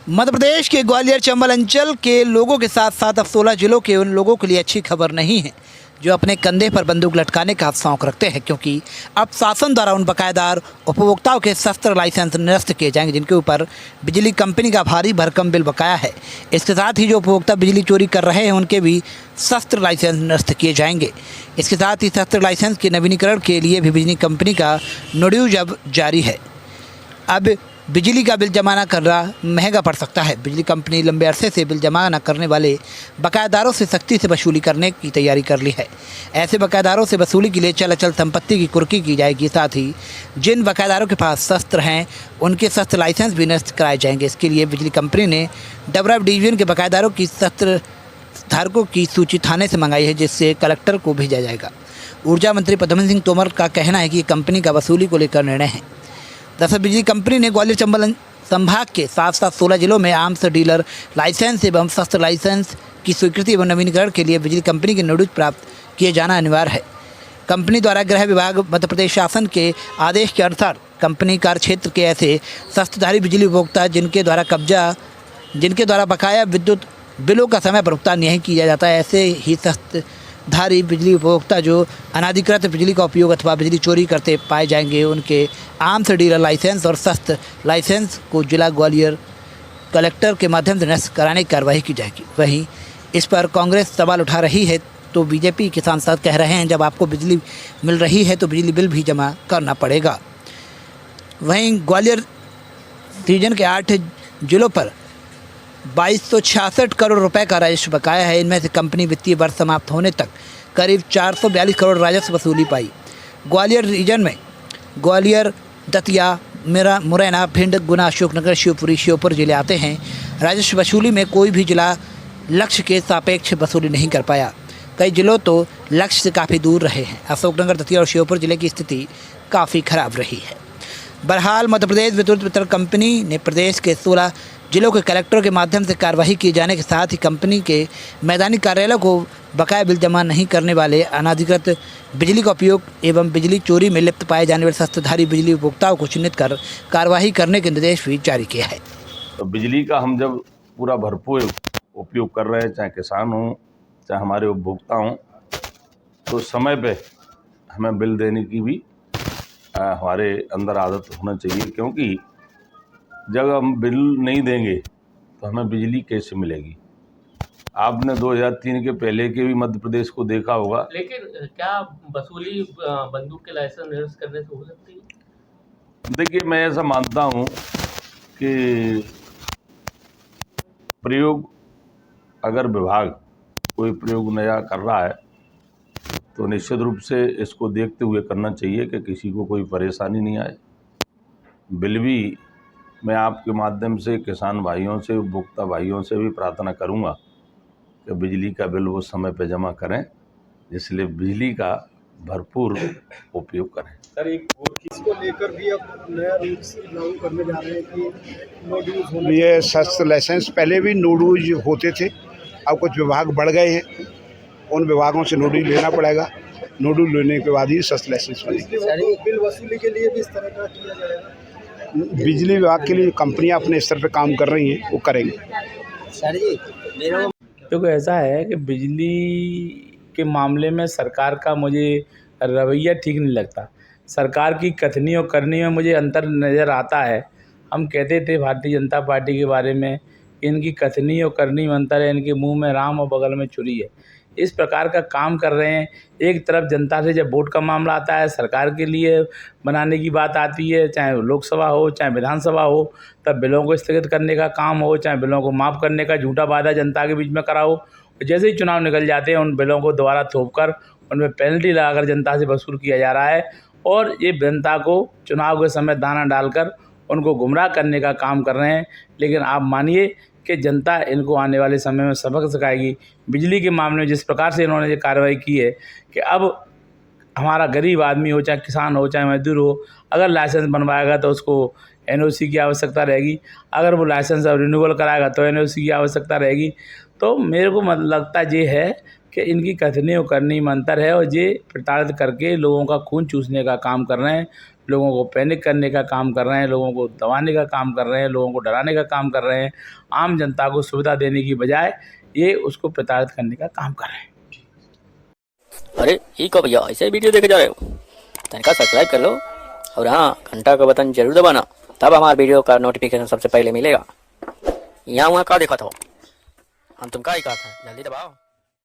मध्य प्रदेश के ग्वालियर चंबल अंचल के लोगों के साथ साथ अब 16 जिलों के उन लोगों के लिए अच्छी खबर नहीं है जो अपने कंधे पर बंदूक लटकाने का शौक रखते हैं, क्योंकि अब शासन द्वारा उन बकायेदार उपभोक्ताओं के शस्त्र लाइसेंस निरस्त किए जाएंगे जिनके ऊपर बिजली कंपनी का भारी भरकम बिल बकाया है। इसके साथ ही जो उपभोक्ता बिजली चोरी कर रहे हैं उनके भी शस्त्र लाइसेंस निरस्त किए जाएंगे। इसके साथ ही शस्त्र लाइसेंस के नवीनीकरण के लिए भी बिजली कंपनी का नोटिस अब जारी है। अब बिजली का बिल जमा न करना महंगा पड़ सकता है। बिजली कंपनी लंबे अरसे से बिल जमा न करने वाले बकायेदारों से सख्ती से वसूली करने की तैयारी कर ली है। ऐसे बकायेदारों से वसूली के लिए चल अचल संपत्ति की कुर्की की जाएगी। साथ ही जिन बकायेदारों के पास शस्त्र हैं उनके शस्त्र लाइसेंस भी निरस्त कराए जाएंगे। इसके लिए बिजली कंपनी ने डबरा डिवीजन के बकायेदारों की शस्त्र धारकों की सूची थाने से मंगाई है, जिससे कलेक्टर को भेजा जाएगा। ऊर्जा मंत्री प्रद्युम्न सिंह तोमर का कहना है कि ये कंपनी का वसूली को लेकर निर्णय है। दरअसल बिजली कंपनी ने ग्वालियर चंबल संभाग के साथ साथ 16 जिलों में आर्म्स डीलर लाइसेंस एवं शस्त्र लाइसेंस की स्वीकृति एवं नवीनीकरण के लिए बिजली कंपनी के नोटिस प्राप्त किए जाना अनिवार्य है। कंपनी द्वारा गृह विभाग मध्य प्रदेश शासन के आदेश के अनुसार कंपनी कार्य क्षेत्र के ऐसे शस्त्रधारी बिजली उपभोक्ता जिनके द्वारा बकाया विद्युत बिलों का समय पर भुगतान नहीं किया जाता है, ऐसे ही शस्त्रधारी बिजली उपभोक्ता जो अनाधिकृत बिजली का उपयोग अथवा बिजली चोरी करते पाए जाएंगे उनके आर्म्स डीलर लाइसेंस और शस्त्र लाइसेंस को जिला ग्वालियर कलेक्टर के माध्यम से निरस्त कराने की कार्रवाई की जाएगी। वहीं इस पर कांग्रेस सवाल उठा रही है तो बीजेपी के सांसद कह रहे हैं जब आपको बिजली मिल रही है तो बिजली बिल भी जमा करना पड़ेगा। वहीं ग्वालियर रीजन के 8 जिलों पर 2266 करोड़ रुपए का राजस्व बकाया है। इनमें से कंपनी वित्तीय वर्ष समाप्त होने तक करीब 442 करोड़ राजस्व वसूली पाई। ग्वालियर रीजन में ग्वालियर, दतिया, मुरैना, भिंड, गुना, अशोकनगर, शिवपुरी, श्योपुर जिले आते हैं। राजस्व वसूली में कोई भी जिला लक्ष्य के सापेक्ष वसूली नहीं कर पाया। कई जिलों तो लक्ष्य से काफ़ी दूर रहे हैं। अशोकनगर, दतिया और श्योपुर जिले की स्थिति काफ़ी खराब रही है। बहरहाल मध्य प्रदेश विद्युत वितरण कंपनी ने प्रदेश के 16 जिलों के कलेक्टरों के माध्यम से कार्रवाई किए जाने के साथ ही कंपनी के मैदानी कार्यालयों को बकाया बिल जमा नहीं करने वाले अनाधिकृत बिजली का उपयोग एवं बिजली चोरी में लिप्त पाए जाने वाले शस्त्रधारी बिजली उपभोक्ताओं को चिन्हित कर कार्रवाई करने के निर्देश भी जारी किया है। तो बिजली का हम जब पूरा भरपूर उपयोग कर रहे हैं, चाहे किसान हों चाहे हमारे उपभोक्ता हों, तो समय पे हमें बिल देने की भी हमारे अंदर आदत होना चाहिए, क्योंकि जब हम बिल नहीं देंगे तो हमें बिजली कैसे मिलेगी। आपने 2003 के पहले के भी मध्य प्रदेश को देखा होगा। लेकिन क्या वसूली बंदूक के लाइसेंस निरस्त करने से हो सकती है? देखिए, मैं ऐसा मानता हूँ कि प्रयोग अगर विभाग कोई प्रयोग नया कर रहा है तो निश्चित रूप से इसको देखते हुए करना चाहिए कि किसी को कोई परेशानी नहीं आए। बिल भी मैं आपके माध्यम से किसान भाइयों से, उपभोक्ता भाइयों से भी प्रार्थना करूंगा कि बिजली का बिल वो समय पर जमा करें, इसलिए बिजली का भरपूर उपयोग करें। सर, एक और किसको लेकर भी अब नया रूल्स लागू करने जा रहे हैं कि नो ड्यूज होने। ये शस्त्र लाइसेंस पहले भी नो ड्यूज होते थे, अब कुछ विभाग बढ़ गए हैं, उन विभागों से नो ड्यूज लेना पड़ेगा। नो ड्यूज लेने के बाद ही शस्त्र लाइसेंस बनेगी। बिल वसूली के लिए भी इस तरह का किया जाएगा। बिजली विभाग के लिए कंपनियां अपने स्तर पर काम कर रही हैं, वो करेंगे। सर जी, क्योंकि ऐसा है कि बिजली के मामले में सरकार का मुझे रवैया ठीक नहीं लगता। सरकार की कथनी और करनी में मुझे अंतर नज़र आता है। हम कहते थे भारतीय जनता पार्टी के बारे में, इनकी कथनी और करनी में अंतर है, इनके मुंह में राम और बगल में छुरी है। इस प्रकार का काम कर रहे हैं। एक तरफ जनता से जब वोट का मामला आता है, सरकार के लिए बनाने की बात आती है, चाहे लोकसभा हो चाहे विधानसभा हो, तब बिलों को स्थगित करने का काम हो, चाहे बिलों को माफ़ करने का झूठा वादा जनता के बीच में करा हो, जैसे ही चुनाव निकल जाते हैं उन बिलों को दोबारा थोपकर उनमें पेनल्टी लगाकर जनता से वसूल किया जा रहा है। और ये जनता को चुनाव के समय दाना डालकर उनको गुमराह करने का काम कर रहे हैं। लेकिन आप मानिए कि जनता इनको आने वाले समय में सबक सिखाएगी। बिजली के मामले में जिस प्रकार से इन्होंने ये कार्रवाई की है कि अब हमारा गरीब आदमी हो, चाहे किसान हो, चाहे मजदूर हो, अगर लाइसेंस बनवाएगा तो उसको एनओसी की आवश्यकता रहेगी। अगर वो लाइसेंस अब रिन्यूअल कराएगा तो एनओसी की आवश्यकता रहेगी। तो मेरे को लगता ये है कि इनकी कथनी और करनी में अंतर है और ये प्रताड़ित करके लोगों का खून चूसने का काम कर रहे हैं, लोगों को पैनिक करने का काम कर रहे हैं, लोगों को दबाने का काम कर रहे हैं, लोगों को डराने का काम कर रहे हैं। आम जनता को सुविधा देने की बजाय ये उसको प्रताड़ित करने का काम कर रहे हैं। अरे ये कब भैया ऐसे वीडियो देखे जा रहे हो? तनिका सब्सक्राइब कर लो और हाँ घंटा का बटन जरूर दबाना, तब हमारे वीडियो का नोटिफिकेशन सबसे पहले मिलेगा। यहाँ वहाँ का देखा था हम, तुम का ही कहा था, जल्दी दबाओ।